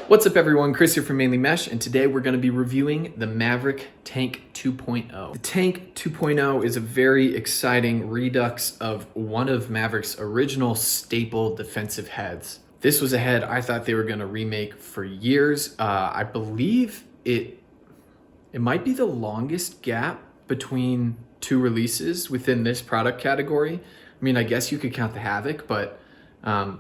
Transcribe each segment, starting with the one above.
What's up everyone, Chris here from Mainly Mesh, and today we're going to be reviewing the Maverik Tank 2.0. The Tank 2.0 is a very exciting redux of one of Maverik's original staple defensive heads. This was a head I thought they were going to remake for years. I believe it might be the longest gap between two releases within this product category. I mean, I guess you could count the Havoc, but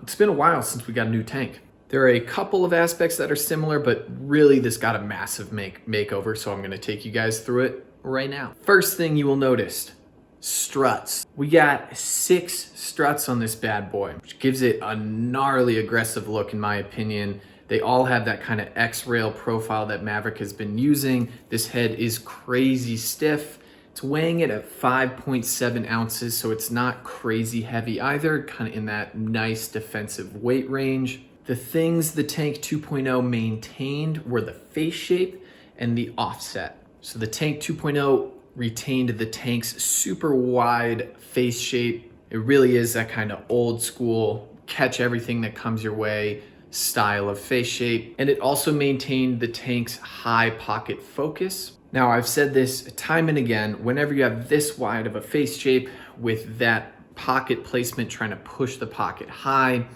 it's been a while since we got a new tank. There are a couple of aspects that are similar, but really this got a massive makeover, so I'm gonna take you guys through it right now. First thing you will notice, struts. We got 6 struts on this bad boy, which gives it a gnarly aggressive look in my opinion. They all have that kind of X-rail profile that Maverik has been using. This head is crazy stiff. It's weighing it at 5.7 ounces, so it's not crazy heavy either, kind of in that nice defensive weight range. The things the Tank 2.0 maintained were the face shape and the offset. So the Tank 2.0 retained the tank's super wide face shape. It really is that kind of old school, catch everything that comes your way style of face shape. And it also maintained the tank's high pocket focus. Now I've said this time and again, whenever you have this wide of a face shape with that pocket placement trying to push the pocket high,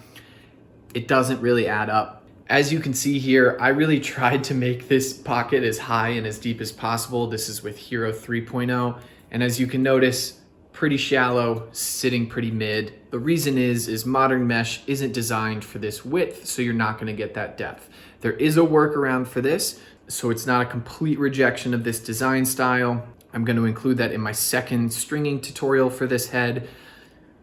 it doesn't really add up. As you can see here, I really tried to make this pocket as high and as deep as possible. This is with Hero 3.0. And as you can notice, pretty shallow, sitting pretty mid. The reason is modern mesh isn't designed for this width, so you're not gonna get that depth. There is a workaround for this, so it's not a complete rejection of this design style. I'm gonna include that in my second stringing tutorial for this head.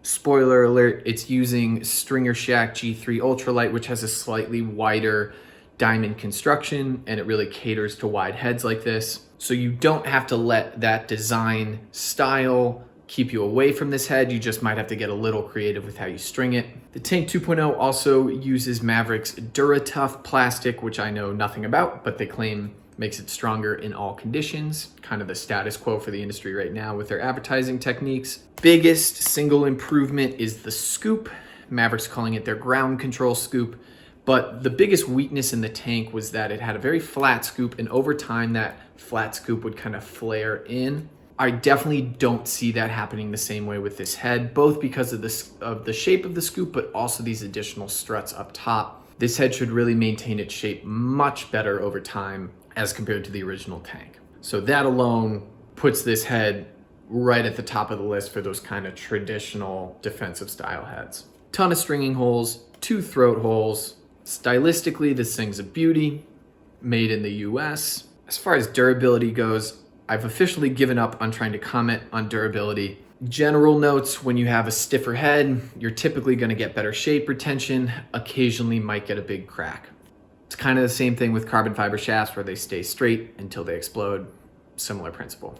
Spoiler alert, it's using Stringer Shack G3 Ultralight, which has a slightly wider diamond construction, and it really caters to wide heads like this. So you don't have to let that design style keep you away from this head. You just might have to get a little creative with how you string it. The Tank 2.0 also uses Maverik's DuraTough plastic, which I know nothing about, but they claim makes it stronger in all conditions, kind of the status quo for the industry right now with their advertising techniques. Biggest single improvement is the scoop. Maverik's calling it their ground control scoop, but the biggest weakness in the tank was that it had a very flat scoop, and over time that flat scoop would kind of flare in. I definitely don't see that happening the same way with this head, both because of the shape of the scoop, but also these additional struts up top. This head should really maintain its shape much better over time as compared to the original tank. So that alone puts this head right at the top of the list for those kind of traditional defensive style heads. Ton of stringing holes, 2 throat holes. Stylistically, this thing's a beauty, made in the US. As far as durability goes, I've officially given up on trying to comment on durability. General notes, when you have a stiffer head, you're typically gonna get better shape retention, occasionally might get a big crack. It's kind of the same thing with carbon fiber shafts where they stay straight until they explode. Similar principle.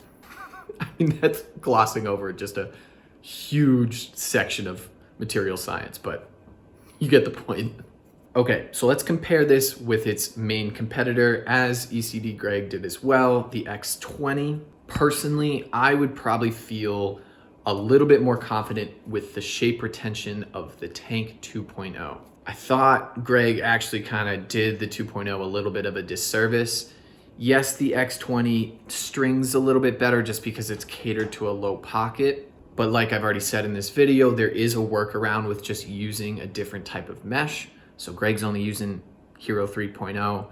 I mean, that's glossing over just a huge section of material science, but you get the point. Okay, so let's compare this with its main competitor, as ECD Greg did as well, the X20. Personally, I would probably feel a little bit more confident with the shape retention of the Tank 2.0. I thought Greg actually kind of did the 2.0 a little bit of a disservice. Yes, the X20 strings a little bit better just because it's catered to a low pocket. But like I've already said in this video, there is a workaround with just using a different type of mesh. So Greg's only using Hero 3.0,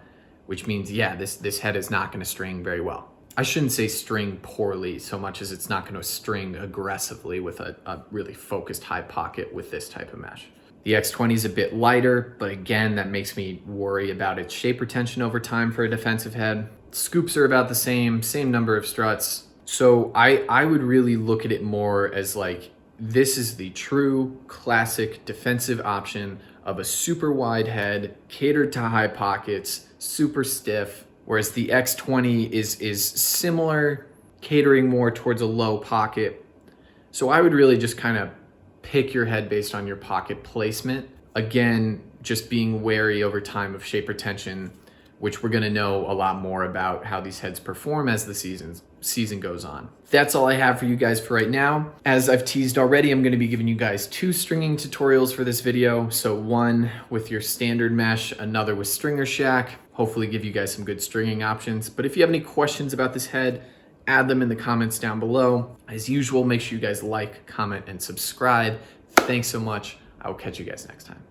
which means, yeah, this head is not gonna string very well. I shouldn't say string poorly so much as it's not gonna string aggressively with a really focused high pocket with this type of mesh. The X20 is a bit lighter, but again, that makes me worry about its shape retention over time for a defensive head. Scoops are about the same number of struts. So I would really look at it more as like, this is the true classic defensive option of a super wide head, catered to high pockets, super stiff, whereas the X20 is similar, catering more towards a low pocket. So I would really just kind of pick your head based on your pocket placement. Again, just being wary over time of shape retention which we're gonna know a lot more about how these heads perform as the season goes on. That's all I have for you guys for right now. As I've teased already, I'm gonna be giving you guys 2 stringing tutorials for this video. So one with your standard mesh, another with Stringer Shack. Hopefully give you guys some good stringing options. But if you have any questions about this head, add them in the comments down below. As usual, make sure you guys like, comment, and subscribe. Thanks so much. I will catch you guys next time.